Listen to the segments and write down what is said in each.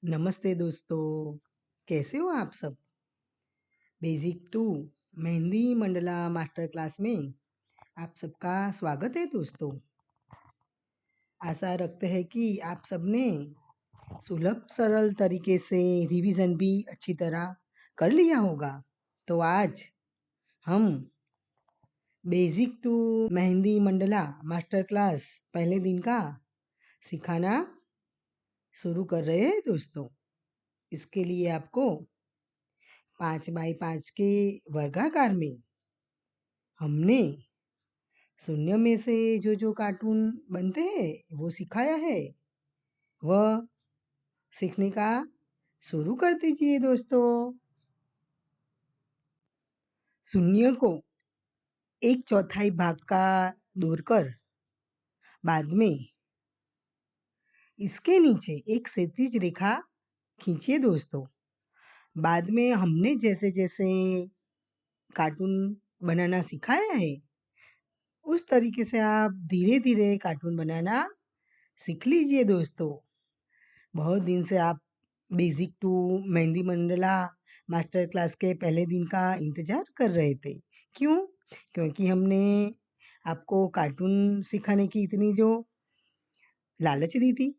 नमस्ते दोस्तों, कैसे हो आप सब? Basic to mehndi mandala master class में आप सबका स्वागत है दोस्तों। आशा रखते हैं कि आप सबने सुलभ सरल तरीके से रिवीजन भी अच्छी तरह कर लिया होगा। तो आज हम basic to mehndi mandala master class पहले दिन का सिखाना शुरू कर रहे हैं दोस्तों। इसके लिए आपको 5x5 के वर्गाकार में हमने शून्य में से जो कार्टून बनते हैं वो सिखाया है। वह सीखने का शुरू कर दीजिए दोस्तों। शून्य को 1/4 भाग का दौड़कर बाद में इसके नीचे एक क्षैतिज रेखा खींचिए दोस्तों। बाद में हमने जैसे जैसे कार्टून बनाना सिखाया है उस तरीके से आप धीरे धीरे कार्टून बनाना सीख लीजिए दोस्तों। बहुत दिन से आप basic to mehndi mandala master class के पहले दिन का इंतज़ार कर रहे थे। क्यों? क्योंकि हमने आपको कार्टून सिखाने की इतनी जो लालच दी थी।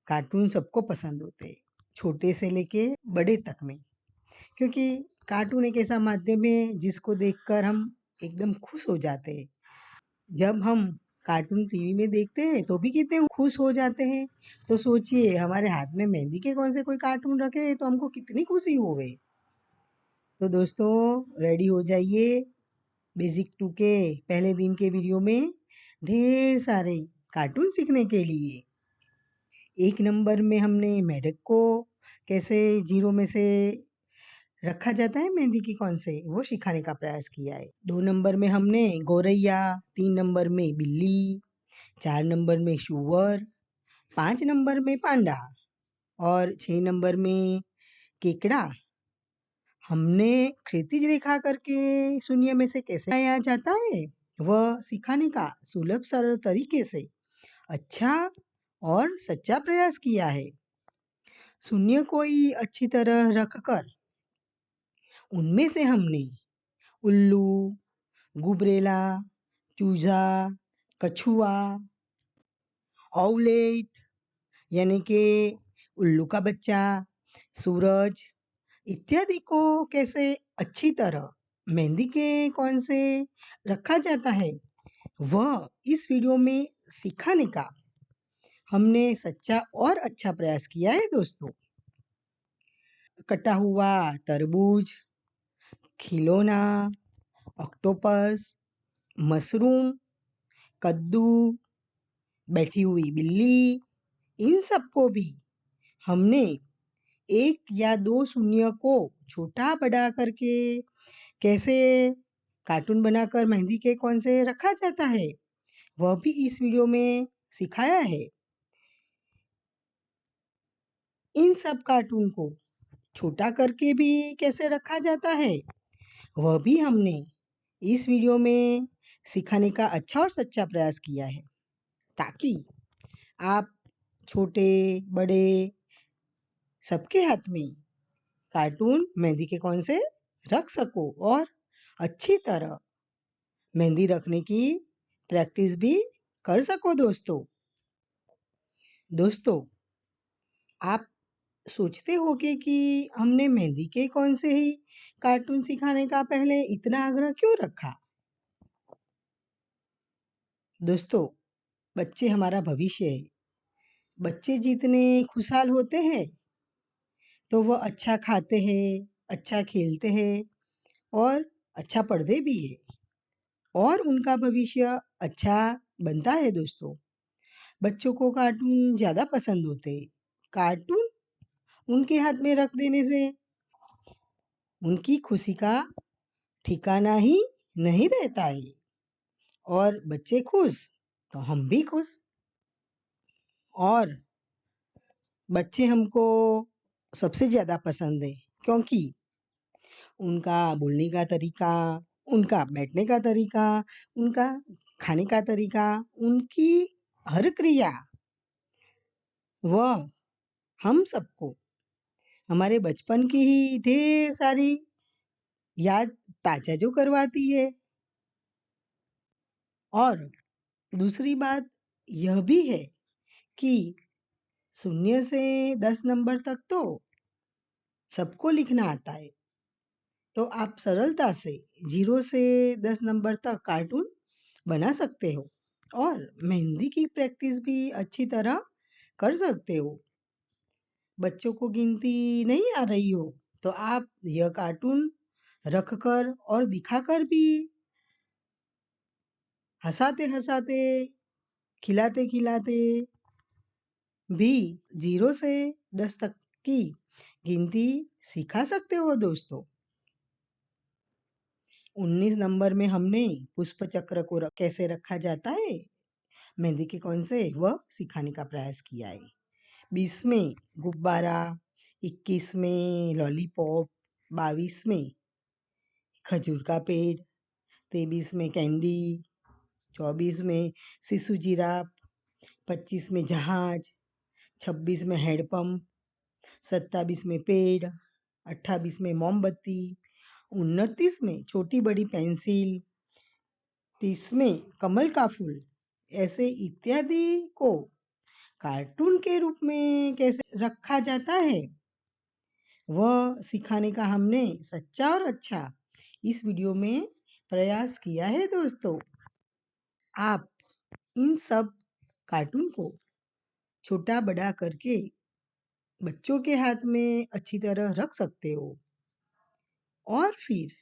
कार्टून सबको पसंद होते हैं, छोटे से लेके बड़े तक में। क्योंकि कार्टून एक ऐसा माध्यम है जिसको देखकर हम एकदम खुश हो जाते हैं। जब हम कार्टून टीवी में देखते हैं तो भी कितने खुश हो जाते हैं। तो सोचिए हमारे हाथ में मेहंदी के कौन से कोई कार्टून रखे तो हमको कितनी खुशी होवे। तो दोस्तों रेडी हो जाइए बेसिक टू के पहले दिन के वीडियो में ढेर सारे कार्टून सीखने के लिए। 1 नंबर में हमने मेढक को कैसे 0 में से रखा जाता है मेहंदी की कौन से वो सिखाने का प्रयास किया है। 2 नंबर में हमने गौरैया, 3 नंबर में बिल्ली, 4 नंबर में सूअर, 5 नंबर में पांडा और 6 नंबर में केकड़ा। हमने क्षैतिज रेखा करके शून्य में से कैसे आया जाता है वह सिखाने का सुलभ सरल तरीके से अच्छा और सच्चा प्रयास किया है। शून्य को ही अच्छी तरह रखकर उनमें से हमने उल्लू, गुबरेला, चूजा, कछुआ, औलेट यानी कि उल्लू का बच्चा, सूरज इत्यादि को कैसे अच्छी तरह मेहंदी के कौन से रखा जाता है वह इस वीडियो में सिखाने का हमने सच्चा और अच्छा प्रयास किया है दोस्तों। कटा हुआ तरबूज, खिलौना, ऑक्टोपस, मशरूम, कद्दू, बैठी हुई बिल्ली, इन सबको भी हमने 1 या 2 शून्य को छोटा बड़ा करके कैसे कार्टून बनाकर मेहंदी के कौन से रखा जाता है वह भी इस वीडियो में सिखाया है। इन सब कार्टून को छोटा करके भी कैसे रखा जाता है वह भी हमने इस वीडियो में सिखाने का अच्छा और सच्चा प्रयास किया है ताकि आप छोटे बड़े सबके हाथ में कार्टून मेहंदी के कौन से रख सको और अच्छी तरह मेहंदी रखने की प्रैक्टिस भी कर सको दोस्तों। दोस्तों आप सोचते होंगे कि हमने मेहंदी के कौन से ही कार्टून सिखाने का पहले इतना आग्रह क्यों रखा। दोस्तों बच्चे हमारा भविष्य है। बच्चे जितने खुशहाल होते हैं तो वह अच्छा खाते हैं, अच्छा खेलते हैं और अच्छा पढ़ते भी है और उनका भविष्य अच्छा बनता है दोस्तों। बच्चों को कार्टून ज़्यादा पसंद होते हैं। कार्टून उनके हाथ में रख देने से उनकी खुशी का ठिकाना ही नहीं रहता है और बच्चे खुश तो हम भी खुश। और बच्चे हमको सबसे ज़्यादा पसंद है क्योंकि उनका बोलने का तरीका, उनका बैठने का तरीका, उनका खाने का तरीका, उनकी हर क्रिया वह हम सबको हमारे बचपन की ही ढेर सारी याद ताज़ा जो करवाती है। और दूसरी बात यह भी है कि 0 से 10 नंबर तक तो सबको लिखना आता है। तो आप सरलता से 0 से 10 नंबर तक कार्टून बना सकते हो और मेहंदी की प्रैक्टिस भी अच्छी तरह कर सकते हो। बच्चों को गिनती नहीं आ रही हो तो आप यह कार्टून रखकर और दिखाकर भी हँसाते-हँसाते, खिलाते-खिलाते भी 0 से 10 तक की गिनती सिखा सकते हो दोस्तों। 19 नंबर में हमने पुष्प चक्र को कैसे रखा जाता है, मेहंदी के कौन से वह सिखाने का प्रयास किया है। 20 में गुब्बारा, 21 में लॉलीपॉप, 22 में खजूर का पेड़, 23 में कैंडी, 24 में शिशु जिराफ, 25 में जहाज, 26 में हैंडपंप, 27 में पेड़, 28 में मोमबत्ती, 29 में छोटी बड़ी पेंसिल, 30 में कमल का फूल, ऐसे इत्यादि को कार्टून के रूप में कैसे रखा जाता है वह सिखाने का हमने सच्चा और अच्छा इस वीडियो में प्रयास किया है दोस्तों। आप इन सब कार्टून को छोटा बड़ा करके बच्चों के हाथ में अच्छी तरह रख सकते हो और फिर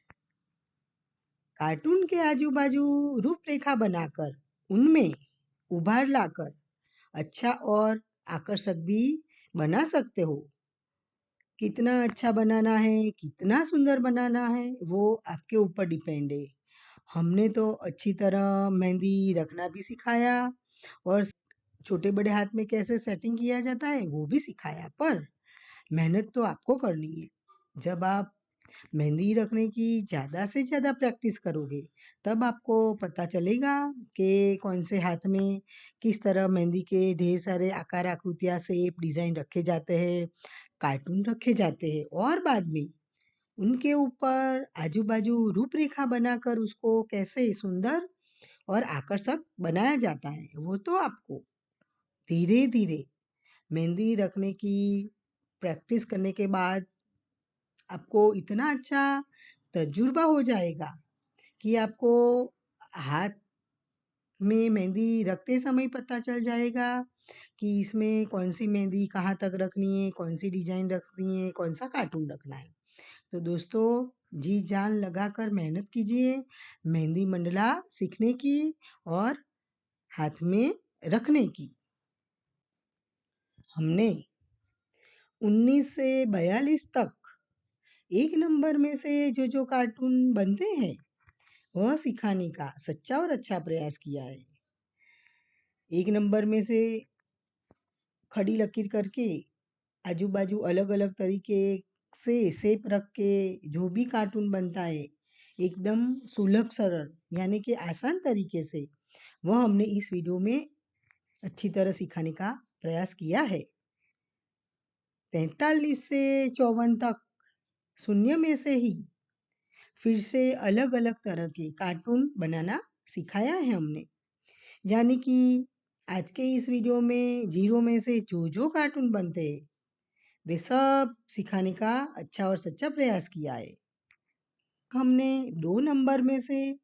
कार्टून के आजू बाजू रूपरेखा बनाकर उनमें उभार लाकर अच्छा और आकर्षक भी बना सकते हो। कितना अच्छा बनाना है, कितना सुंदर बनाना है, वो आपके ऊपर डिपेंड है। हमने तो अच्छी तरह मेहंदी रखना भी सिखाया और छोटे बड़े हाथ में कैसे सेटिंग किया जाता है वो भी सिखाया, पर मेहनत तो आपको करनी है। जब आप मेहंदी रखने की ज़्यादा से ज़्यादा प्रैक्टिस करोगे तब आपको पता चलेगा कि कौन से हाथ में किस तरह मेहंदी के ढेर सारे आकार आकृतियाँ शेप डिज़ाइन रखे जाते हैं, कार्टून रखे जाते हैं और बाद में उनके ऊपर आजू बाजू रूपरेखा बनाकर उसको कैसे सुंदर और आकर्षक बनाया जाता है वो तो आपको धीरे धीरे मेहंदी रखने की प्रैक्टिस करने के बाद आपको इतना अच्छा तजुर्बा हो जाएगा कि आपको हाथ में मेहंदी रखते समय पता चल जाएगा कि इसमें कौन सी मेहंदी कहाँ तक रखनी है, कौन सी डिजाइन रखनी है, कौन सा कार्टून रखना है। तो दोस्तों जी जान लगाकर मेहनत कीजिए मेहंदी मंडला सीखने की और हाथ में रखने की। हमने 19 से 42 तक एक नंबर में से जो कार्टून बनते हैं वह सिखाने का सच्चा और अच्छा प्रयास किया है। एक नंबर में से खड़ी लकीर करके आजू बाजू अलग अलग तरीके से शेप रख के जो भी कार्टून बनता है एकदम सुलभ सरल यानी कि आसान तरीके से वह हमने इस वीडियो में अच्छी तरह सिखाने का प्रयास किया है। 43 से 54 तक शून्य में से ही फिर से अलग अलग तरह के कार्टून बनाना सिखाया है हमने, यानी कि आज के इस वीडियो में 0 में से जो कार्टून बनते हैं वे सब सिखाने का अच्छा और सच्चा प्रयास किया है। हमने 2 नंबर में से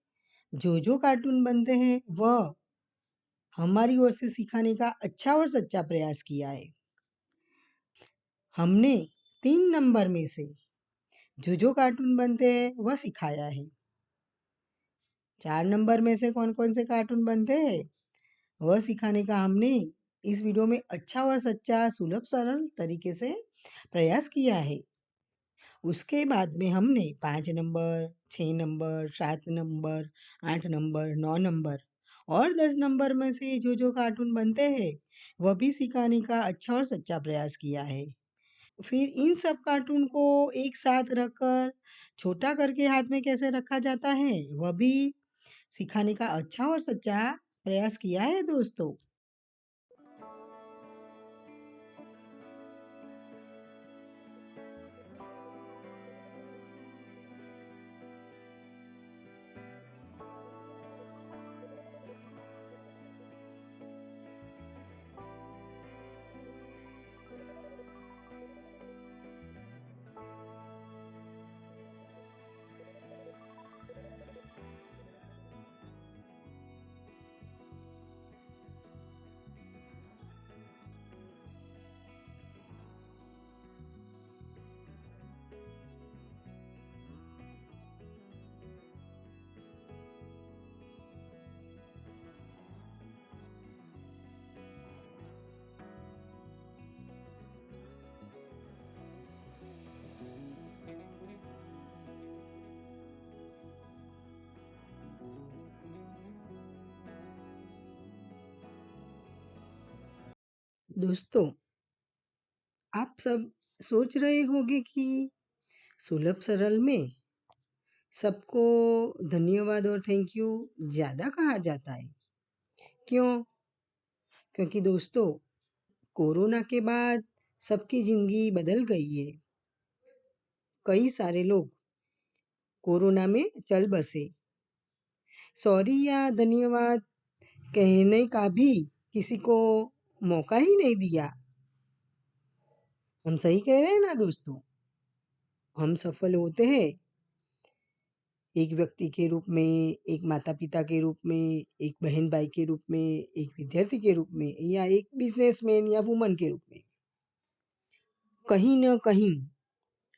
जो कार्टून बनते हैं वह हमारी ओर से सिखाने का अच्छा और सच्चा प्रयास किया है। हमने 3 नंबर में से जो कार्टून बनते हैं वह सिखाया है। 4 नंबर में से कौन-कौन से कार्टून बनते हैं वह सिखाने का हमने इस वीडियो में अच्छा और सच्चा सुलभ सरल तरीके से प्रयास किया है। उसके बाद में हमने 5 number, 6 number, 7 number, 8 number, 9 number और 10 नंबर में से जो कार्टून बनते हैं वह भी सिखाने का अच्छा और सच्चा प्रयास किया है। फिर इन सब कार्टून को एक साथ रखकर छोटा करके हाथ में कैसे रखा जाता है वह भी सिखाने का अच्छा और सच्चा प्रयास किया है दोस्तों। दोस्तों, आप सब सोच रहे होंगे कि सुलभ सरल में सबको धन्यवाद और थैंक यू ज़्यादा कहा जाता है। क्यों? क्योंकि दोस्तों, कोरोना के बाद सबकी ज़िंदगी बदल गई है। कई सारे लोग कोरोना में चल बसे। सॉरी या धन्यवाद कहने का भी किसी को मौका ही नहीं दिया। हम सही कह रहे हैं ना दोस्तों? हम सफल होते हैं एक व्यक्ति के रूप में, एक माता-पिता के रूप में, एक बहन-भाई के रूप में, एक विद्यार्थी के रूप में या एक बिज़नेसमैन या वुमन के रूप में। कहीं न कहीं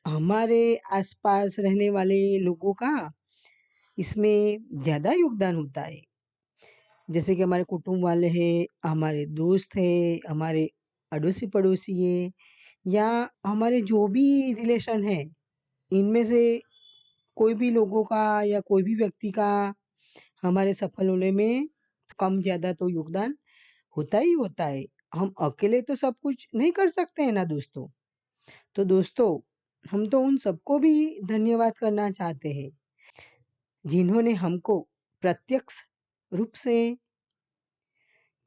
हमारे आस-पास रहने वाले लोगों का इसमें ज़्यादा योगदान होता है। जैसे कि हमारे कुटुंब वाले हैं, हमारे दोस्त हैं, हमारे अड़ोसी-पड़ोसी हैं या हमारे जो भी रिलेशन हैं, इनमें से कोई भी लोगों का या कोई भी व्यक्ति का हमारे सफल होने में कम ज़्यादा तो योगदान होता ही होता है। हम अकेले तो सब कुछ नहीं कर सकते हैं ना दोस्तों। तो दोस्तों, हम तो उन सबको भी धन्यवाद करना चाहते हैं, जिन्होंने हमको प्रत्यक्ष रूप से,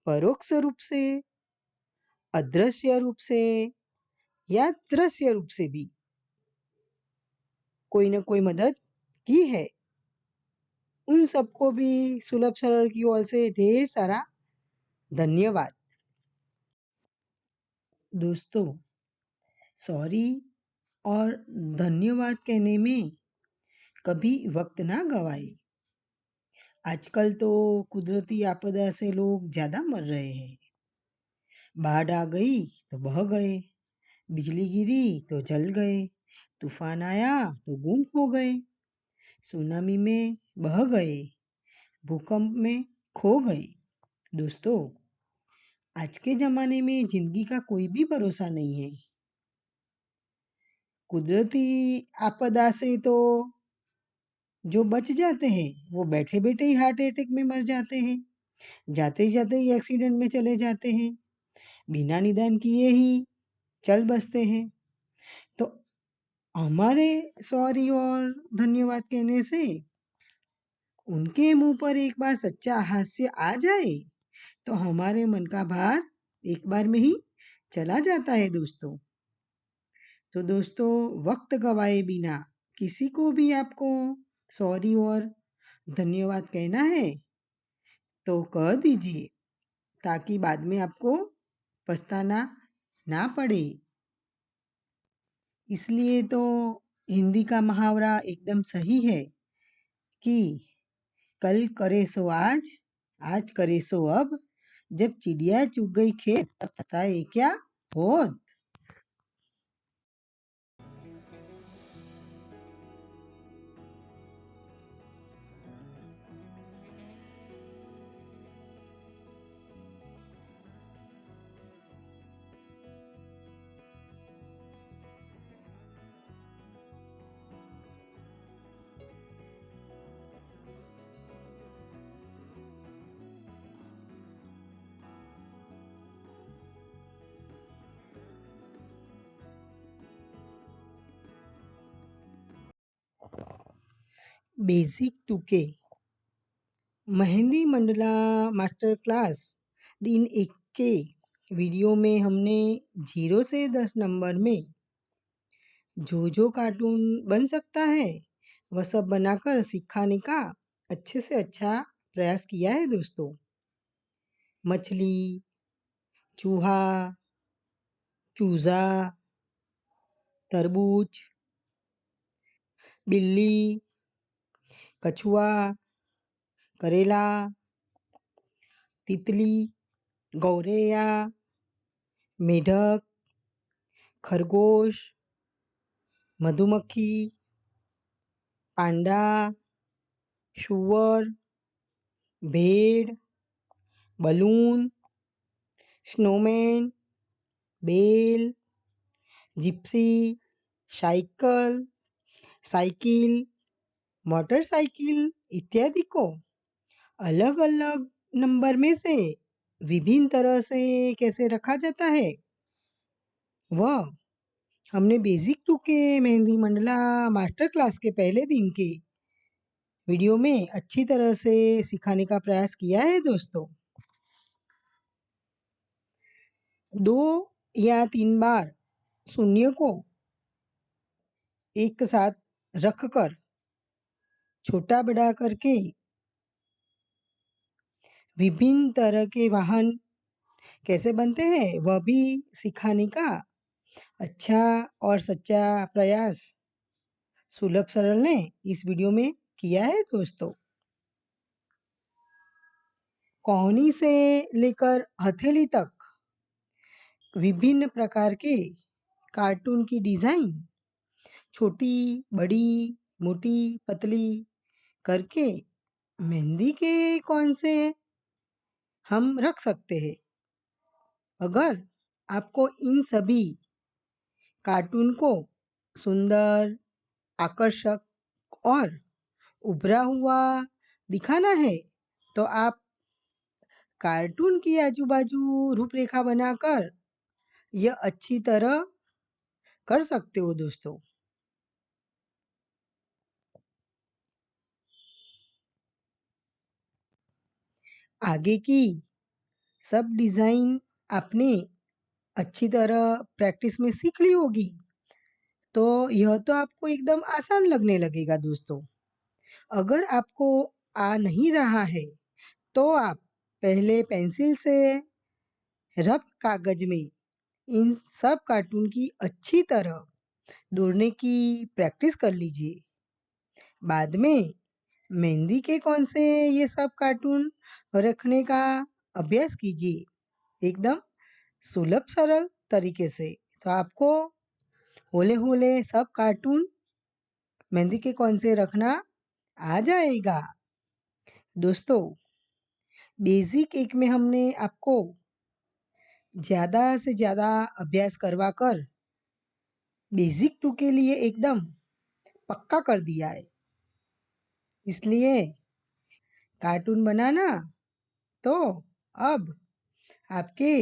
परोक्ष रूप से, अदृश्य रूप से या दृश्य रूप से भी कोई न कोई मदद की है। उन सबको भी सुलभ सरल की ओर से ढेर सारा धन्यवाद। दोस्तों, सॉरी और धन्यवाद कहने में कभी वक्त ना गवाएं। आजकल तो कुदरती आपदा से लोग ज़्यादा मर रहे हैं। बाढ़ आ गई तो बह गए, बिजली गिरी तो जल गए, तूफान आया तो गुम हो गए, सुनामी में बह गए, भूकंप में खो गए। दोस्तों, आज के ज़माने में ज़िंदगी का कोई भी भरोसा नहीं है। कुदरती आपदा से तो जो बच जाते हैं, वो बैठे-बैठे ही हार्ट अटैक में मर जाते हैं, जाते ही एक्सीडेंट में चले जाते हैं, बिना निदान किए ही चल बसते हैं। तो हमारे सॉरी और धन्यवाद कहने से उनके मुँह पर एक बार सच्चा हास्य आ जाए, तो हमारे मन का भार एक बार में ही चला जाता है दोस्तों। तो दोस्तों, वक्त गवाए बिना किसी को भी आपको सॉरी और धन्यवाद कहना है तो कह दीजिए, ताकि बाद में आपको पछताना ना पड़े। इसलिए तो हिंदी का मुहावरा एकदम सही है कि कल करे सो आज, आज करे सो अब, जब चिड़िया चुग गई खेत तब पछताए क्या होत। Basic Tukey mehndi mandala master class दिन 1 के वीडियो में हमने 0 से 10 नंबर में जो कार्टून बन सकता है, वह सब बनाकर सिखाने का अच्छे से अच्छा प्रयास किया है दोस्तों। मछली, चूहा, चूज़ा, तरबूज, बिल्ली, कछुआ, करेला, तितली, गौरैया, मेढक, खरगोश, मधुमक्खी, पांडा, शुअर, भेड़, balloon, snowman, bell, Gypsy, cycle, cycle, motorcycle इत्यादि को अलग-अलग नंबर में से विभिन्न तरह से कैसे रखा जाता है वह हमने बेसिक टू के मेहंदी मंडला मास्टर क्लास के पहले दिन के वीडियो में अच्छी तरह से सिखाने का प्रयास किया है दोस्तों। 2 या 3 बार शून्य को एक साथ रखकर छोटा बड़ा करके विभिन्न तरह के वाहन कैसे बनते हैं वह भी सिखाने का अच्छा और सच्चा प्रयास सुलभ सरल ने इस वीडियो में किया है दोस्तों। कोहनी से लेकर हथेली तक विभिन्न प्रकार के कार्टून की डिज़ाइन छोटी, बड़ी, मोटी, पतली करके मेहंदी के कौन से हम रख सकते हैं। अगर आपको इन सभी कार्टून को सुंदर, आकर्षक और उभरा हुआ दिखाना है तो आप कार्टून की आजू-बाजू रूपरेखा बनाकर यह अच्छी तरह कर सकते हो दोस्तों। आगे की सब डिज़ाइन आपने अच्छी तरह प्रैक्टिस में सीख ली होगी, तो यह तो आपको एकदम आसान लगने लगेगा दोस्तों। अगर आपको आ नहीं रहा है, तो आप पहले पेंसिल से रफ कागज में इन सब कार्टून की अच्छी तरह दौड़ने की प्रैक्टिस कर लीजिए। बाद में मेहंदी के कौन से ये सब कार्टून रखने का अभ्यास कीजिए एकदम सुलभ सरल तरीके से। तो आपको होले-होले सब कार्टून मेहंदी के कौन से रखना आ जाएगा। दोस्तों, बेसिक 1 में हमने आपको ज़्यादा से ज़्यादा अभ्यास करवा कर बेसिक 2 के लिए एकदम पक्का कर दिया है। इसलिए कार्टून बनाना तो अब आपके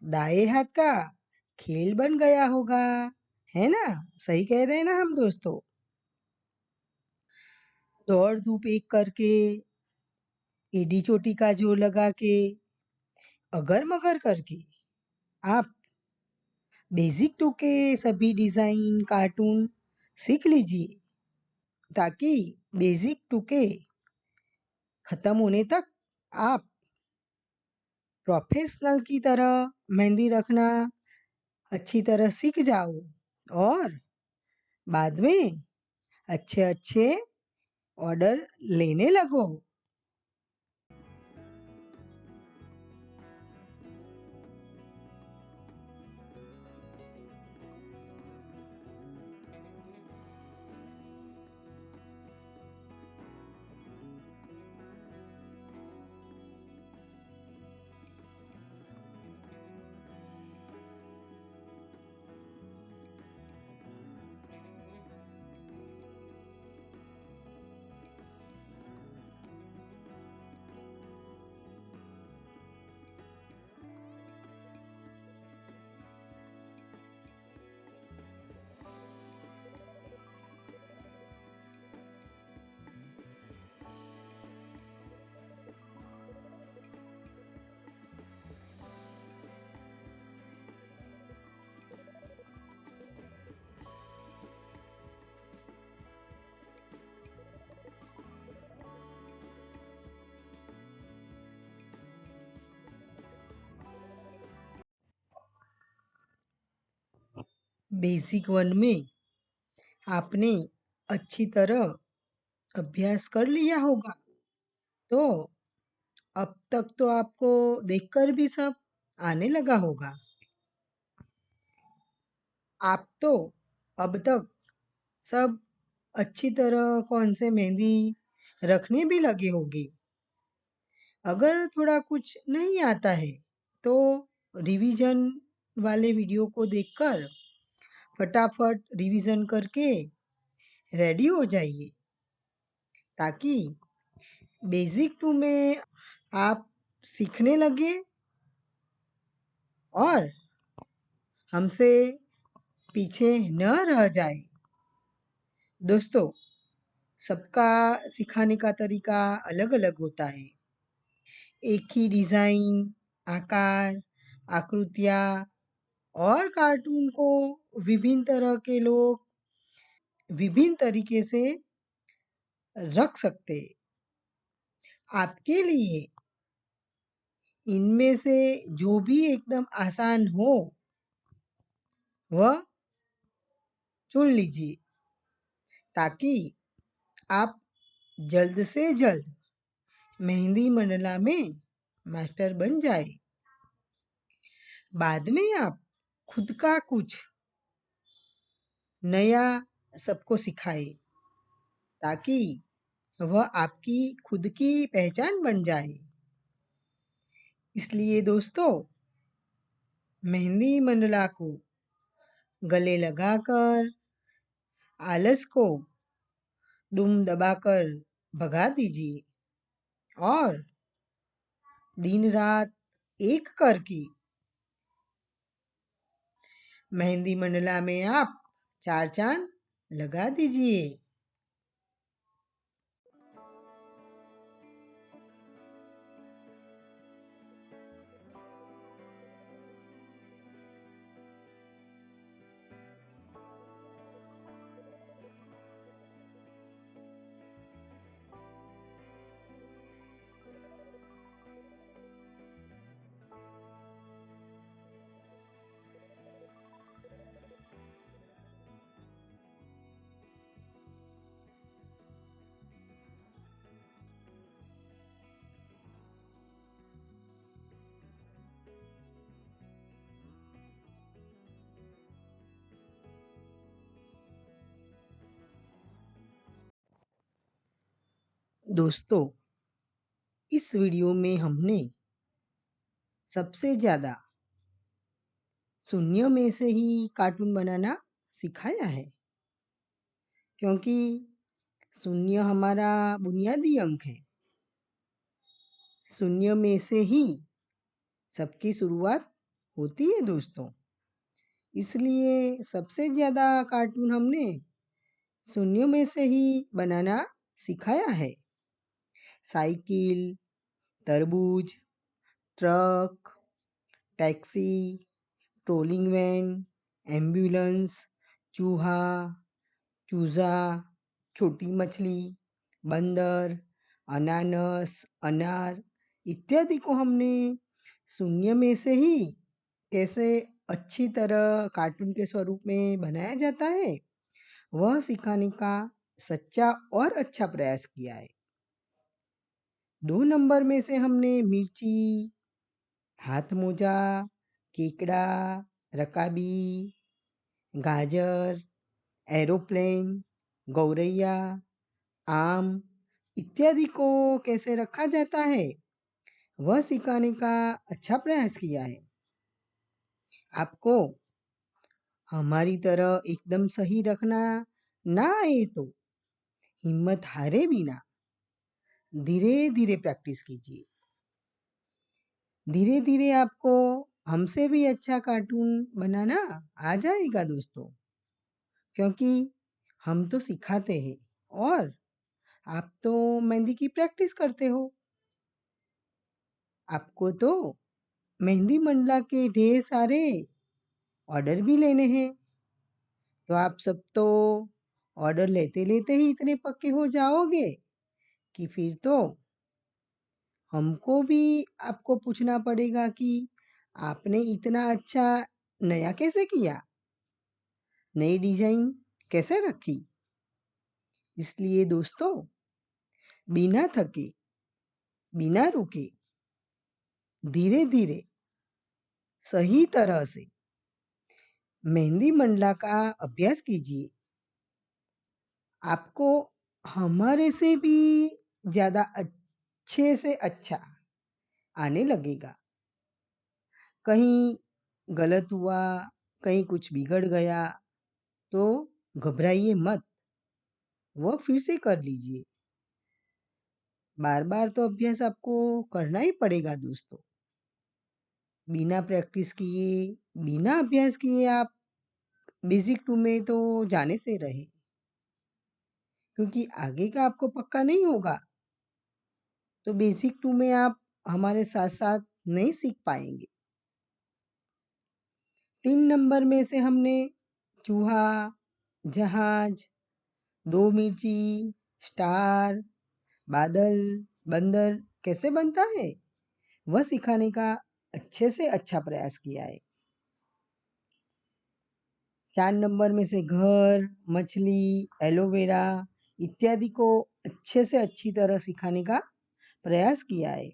दाएँ हाथ का खेल बन गया होगा, है ना? सही कह रहे हैं ना हम दोस्तों? दौड़-धूप एक करके, एडी-चोटी का जोर लगा के, अगर-मगर करके आप बेसिक 2 के सभी डिज़ाइन, कार्टून सीख लीजिए ताकि बेसिक 2 के खत्म होने तक आप प्रोफेशनल की तरह मेहंदी रखना अच्छी तरह सीख जाओ और बाद में अच्छे-अच्छे ऑर्डर लेने लगो। बेसिक 1 में आपने अच्छी तरह अभ्यास कर लिया होगा, तो अब तक तो आपको देखकर भी सब आने लगा होगा। आप तो अब तक सब अच्छी तरह कौन से मेहंदी रखने भी लगे होंगे। अगर थोड़ा कुछ नहीं आता है, तो रिवीजन वाले वीडियो को देखकर फटाफट रिवीजन करके रेडी हो जाइए ताकि बेसिक 2 में आप सीखने लगे और हमसे पीछे न रह जाए। दोस्तों, सबका सिखाने का तरीका अलग-अलग होता है। एक ही डिज़ाइन, आकार, आकृतियाँ और कार्टून को विभिन्न तरह के लोग विभिन्न तरीके से रख सकते। आपके लिए इनमें से जो भी एकदम आसान हो वह चुन लीजिए, ताकि आप जल्द से जल्द मेहंदी मंडला में मास्टर बन जाए। बाद में आप खुद का कुछ नया सबको सिखाए, ताकि वह आपकी खुद की पहचान बन जाए। इसलिए दोस्तों, मेहंदी मंडला को गले लगाकर आलस को दुम दबाकर भगा दीजिए और दिन रात एक करके मेहंदी मंडला में आप चार चांद लगा दीजिए। दोस्तों, इस वीडियो में हमने सबसे ज़्यादा शून्य में से ही कार्टून बनाना सिखाया है, क्योंकि शून्य हमारा बुनियादी अंक है। शून्य में से ही सबकी शुरुआत होती है दोस्तों। इसलिए सबसे ज़्यादा कार्टून हमने शून्य में से ही बनाना सिखाया है। साइकिल, तरबूज, truck, taxi, trolling van, ambulance, चूहा, चूज़ा, छोटी मछली, बंदर, अनानास, अनार इत्यादि को हमने शून्य में से ही कैसे अच्छी तरह कार्टून के स्वरूप में बनाया जाता है, वह सिखाने का सच्चा और अच्छा प्रयास किया है। 2 नंबर में से हमने मिर्ची, हाथ मोजा, केकड़ा, रकाबी, गाजर, एरोप्लेन, गौरैया, आम इत्यादि को कैसे रखा जाता है, वह सिखाने का अच्छा प्रयास किया है। आपको हमारी तरह एकदम सही रखना ना आए तो हिम्मत हारे बिना धीरे-धीरे प्रैक्टिस कीजिए। धीरे-धीरे आपको हमसे भी अच्छा कार्टून बनाना आ जाएगा दोस्तों, क्योंकि हम तो सिखाते हैं और आप तो मेहंदी की प्रैक्टिस करते हो। आपको तो मेहंदी मंडला के ढेर सारे ऑर्डर भी लेने हैं, तो आप सब तो ऑर्डर लेते-लेते ही इतने पक्के हो जाओगे कि फिर तो हमको भी आपको पूछना पड़ेगा कि आपने इतना अच्छा नया कैसे किया? नई डिज़ाइन कैसे रखी? इसलिए दोस्तों, बिना थके, बिना रुके, धीरे-धीरे, सही तरह से मेहंदी मंडला का अभ्यास कीजिए। आपको हमारे से भी ज़्यादा अच्छे से अच्छा आने लगेगा। कहीं गलत हुआ, कहीं कुछ बिगड़ गया, तो घबराइए मत, वो फिर से कर लीजिए। बार-बार तो अभ्यास आपको करना ही पड़ेगा दोस्तों। बिना प्रैक्टिस किए, बिना अभ्यास किए आप बेसिक 2 में तो जाने से रहे, क्योंकि आगे का आपको पक्का नहीं होगा, तो बेसिक 2 में आप हमारे साथ-साथ नहीं सीख पाएँगे। 3 नंबर में से हमने चूहा, जहाज, 2 मिर्ची, स्टार, बादल, बंदर कैसे बनता है, वह सिखाने का अच्छे से अच्छा प्रयास किया है। 4 नंबर में से घर, मछली, एलोवेरा इत्यादि को अच्छे से अच्छी तरह सिखाने का प्रयास किया है।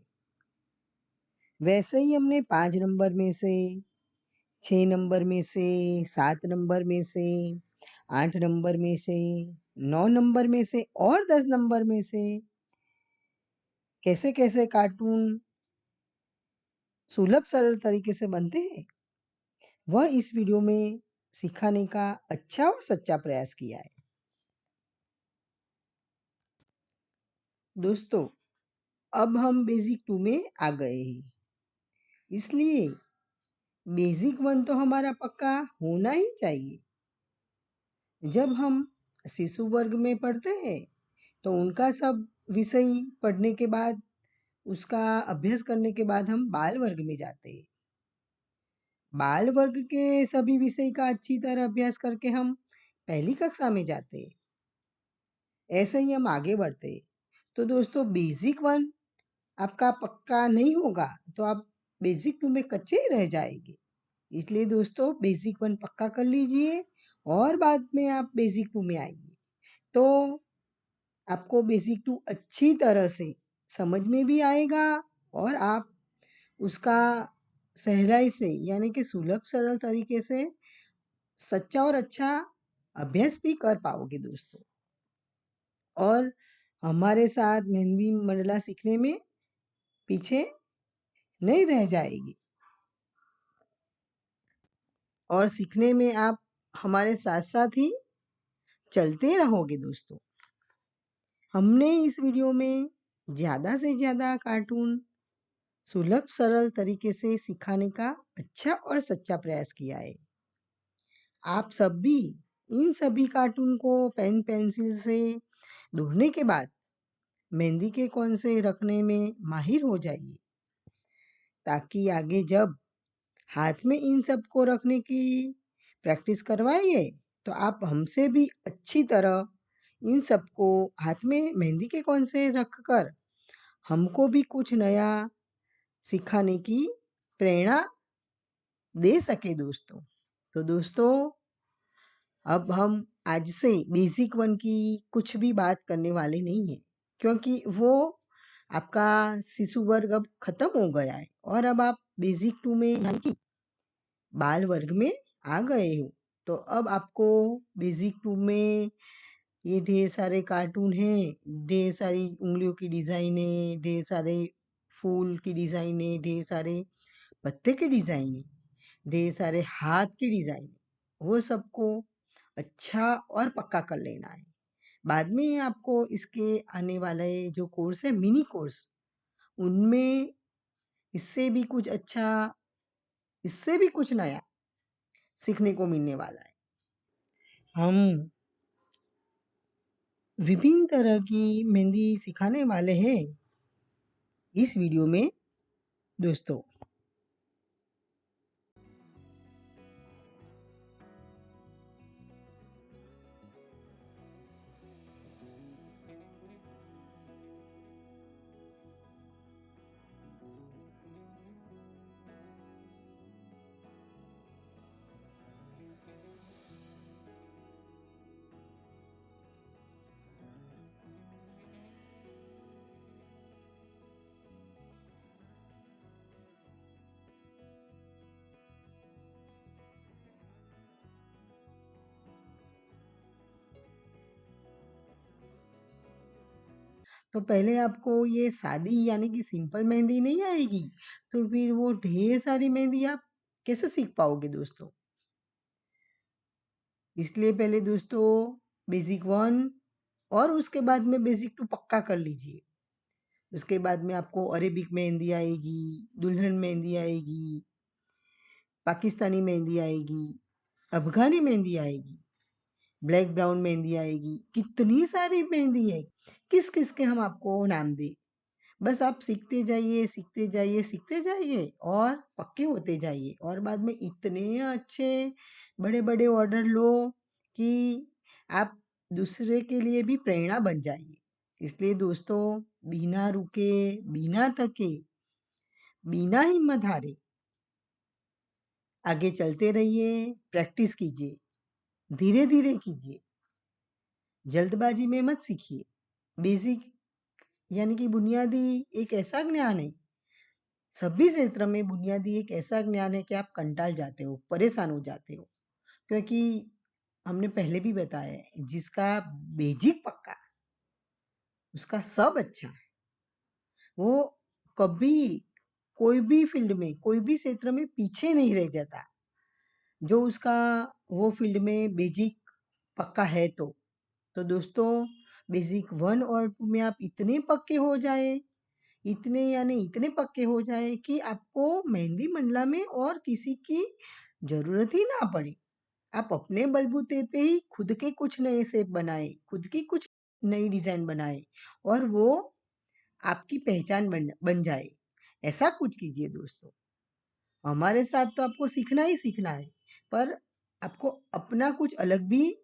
वैसे ही हमने 5 नंबर में से, 6 नंबर में से, 7 नंबर में से, 8 नंबर में से, 9 नंबर में से और 10 नंबर में से कैसे-कैसे कार्टून सुलभ सरल तरीके से बनते हैं, वह इस वीडियो में सिखाने का अच्छा और सच्चा प्रयास किया है। दोस्तों, अब हम बेसिक 2 में आ गए हैं, इसलिए बेसिक 1 तो हमारा पक्का होना ही चाहिए। जब हम शिशु वर्ग में पढ़ते हैं, तो उनका सब विषय पढ़ने के बाद, उसका अभ्यास करने के बाद हम बाल वर्ग में जाते हैं। बाल वर्ग के सभी विषय का अच्छी तरह अभ्यास करके हम पहली कक्षा में जाते हैं। ऐसे ही हम आगे बढ़ते हैं। तो दोस्तों, बेसिक 1 आपका पक्का नहीं होगा, तो आप बेसिक 2 में कच्चे ही रह जाएंगे। इसलिए दोस्तों, बेसिक 1 पक्का कर लीजिए और बाद में आप बेसिक 2 में आइए। तो आपको बेसिक 2 अच्छी तरह से समझ में भी आएगा और आप उसका सहराई से यानी कि सुलभ सरल तरीके से सच्चा और अच्छा अभ्यास भी कर पाओगे दोस्तों। और हमारे साथ मेहंदी मंडला सीखने में पीछे नहीं रह जाएगी और सीखने में आप हमारे साथ-साथ ही चलते रहोगे दोस्तों। हमने इस वीडियो में ज़्यादा से ज़्यादा कार्टून सुलभ सरल तरीके से सिखाने का अच्छा और सच्चा प्रयास किया है। आप सब भी इन सभी कार्टून को पेन पेंसिल से ढूँढने के बाद मेहंदी के कोन से रखने में माहिर हो जाइए, ताकि आगे जब हाथ में इन सब को रखने की प्रैक्टिस करवाइए, तो आप हमसे भी अच्छी तरह इन सबको हाथ में मेहंदी के कोन से रख कर हमको भी कुछ नया सिखाने की प्रेरणा दे सके दोस्तों। तो दोस्तों, अब हम आज से बेसिक 1 की कुछ भी बात करने वाले नहीं हैं, क्योंकि वो आपका शिशु वर्ग अब खत्म हो गया है और अब आप बेसिक 2 में यानी कि बाल वर्ग में आ गए हो। तो अब आपको बेसिक 2 में ये ढेर सारे कार्टून हैं, ढेर सारी उंगलियों की डिज़ाइनें, ढेर सारे फूल की डिज़ाइनें, ढेर सारे पत्ते की डिज़ाइनें, ढेर सारे हाथ की डिज़ाइन, वो सबको अच्छा और पक्का कर लेना है। बाद में आपको इसके आने वाले जो कोर्स है मिनी कोर्स, उनमें इससे भी कुछ अच्छा, इससे भी कुछ नया सीखने को मिलने वाला है। हम विभिन्न तरह की मेहंदी सिखाने वाले हैं इस वीडियो में दोस्तों। तो पहले आपको ये सादी यानी कि सिंपल मेहंदी नहीं आएगी, तो फिर वो ढेर सारी मेहंदी आप कैसे सीख पाओगे दोस्तों? इसलिए पहले दोस्तों बेसिक 1 और उसके बाद में बेसिक 2 पक्का कर लीजिए। उसके बाद में आपको अरेबिक मेहंदी आएगी, दुल्हन मेहंदी आएगी, पाकिस्तानी मेहंदी आएगी, अफ़गानी मेहंदी आएगी, ब्लैक ब्राउन मेहंदी आएगी, कितनी सारी मेहंदी है। किस-किस के हम आपको नाम दें। बस आप सीखते जाइए, सीखते जाइए, सीखते जाइए और पक्के होते जाइए और बाद में इतने अच्छे बड़े-बड़े ऑर्डर लो कि आप दूसरे के लिए भी प्रेरणा बन जाइए। इसलिए दोस्तों, बिना रुके, बिना थके, बिना हिम्मत हारे आगे चलते रहिए, प्रैक्टिस कीजिए, धीरे-धीरे कीजिए, जल्दबाजी में मत सीखिए। बेसिक यानी कि बुनियादी एक ऐसा ज्ञान है, सभी क्षेत्र में बुनियादी एक ऐसा ज्ञान है कि आप कंटाल जाते हो, परेशान हो जाते हो। क्योंकि हमने पहले भी बताया है, जिसका बेसिक पक्का, उसका सब अच्छा है। वो कभी कोई भी फील्ड में, कोई भी क्षेत्र में पीछे नहीं रह जाता। जो उसका वो फील्ड में बेसिक पक्का है तो। तो दोस्तों, बेसिक 1 और 2 में आप इतने पक्के हो जाएँ, इतने यानी इतने पक्के हो जाएँ कि आपको मेहंदी मंडला में और किसी की ज़रूरत ही ना पड़े। आप अपने बलबूते पे ही खुद के कुछ नए शेप बनाएँ, खुद की कुछ नई डिज़ाइन बनाएँ और वो आपकी पहचान बन जाए। ऐसा कुछ कीजिए दोस्तों। हमारे साथ तो आपको सीखना ही सीखना है, पर आपको अपना कुछ अलग भी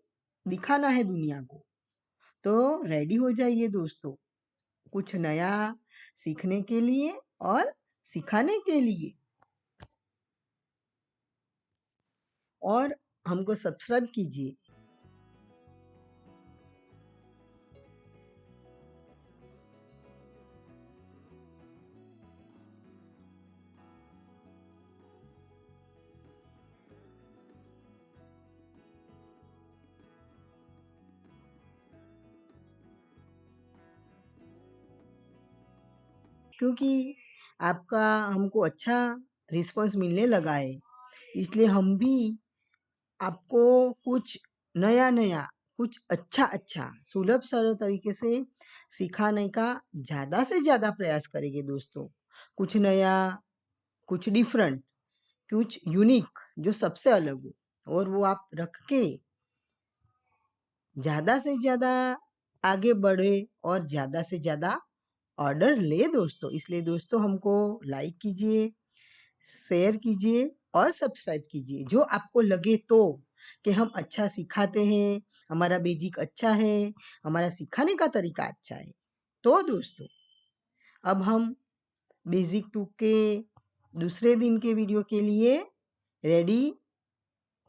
दिखाना है दुनिया को। तो रेडी हो जाइए दोस्तों, कुछ नया सीखने के लिए और सिखाने के लिए। और हमको सब्सक्राइब कीजिए। क्योंकि आपका हमको अच्छा रिस्पॉन्स मिलने लगा है, इसलिए हम भी आपको कुछ नया-नया, कुछ अच्छा-अच्छा, सुलभ सरल तरीके से सिखाने का ज़्यादा से ज़्यादा प्रयास करेंगे दोस्तों। कुछ नया, कुछ डिफरेंट, कुछ यूनिक जो सबसे अलग हो और वो आप रख के ज़्यादा से ज़्यादा आगे बढ़े और ज़्यादा से ज़्यादा ऑर्डर ले दोस्तों। इसलिए दोस्तों, हमको लाइक कीजिए, शेयर कीजिए और सब्सक्राइब कीजिए। जो आपको लगे तो कि हम अच्छा सिखाते हैं, हमारा बेसिक अच्छा है, हमारा सिखाने का तरीका अच्छा है। तो दोस्तों, अब हम बेसिक 2 के दूसरे दिन के वीडियो के लिए रेडी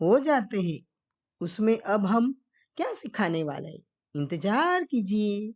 हो जाते हैं। उसमें अब हम क्या सिखाने वाले हैं, इंतज़ार कीजिए।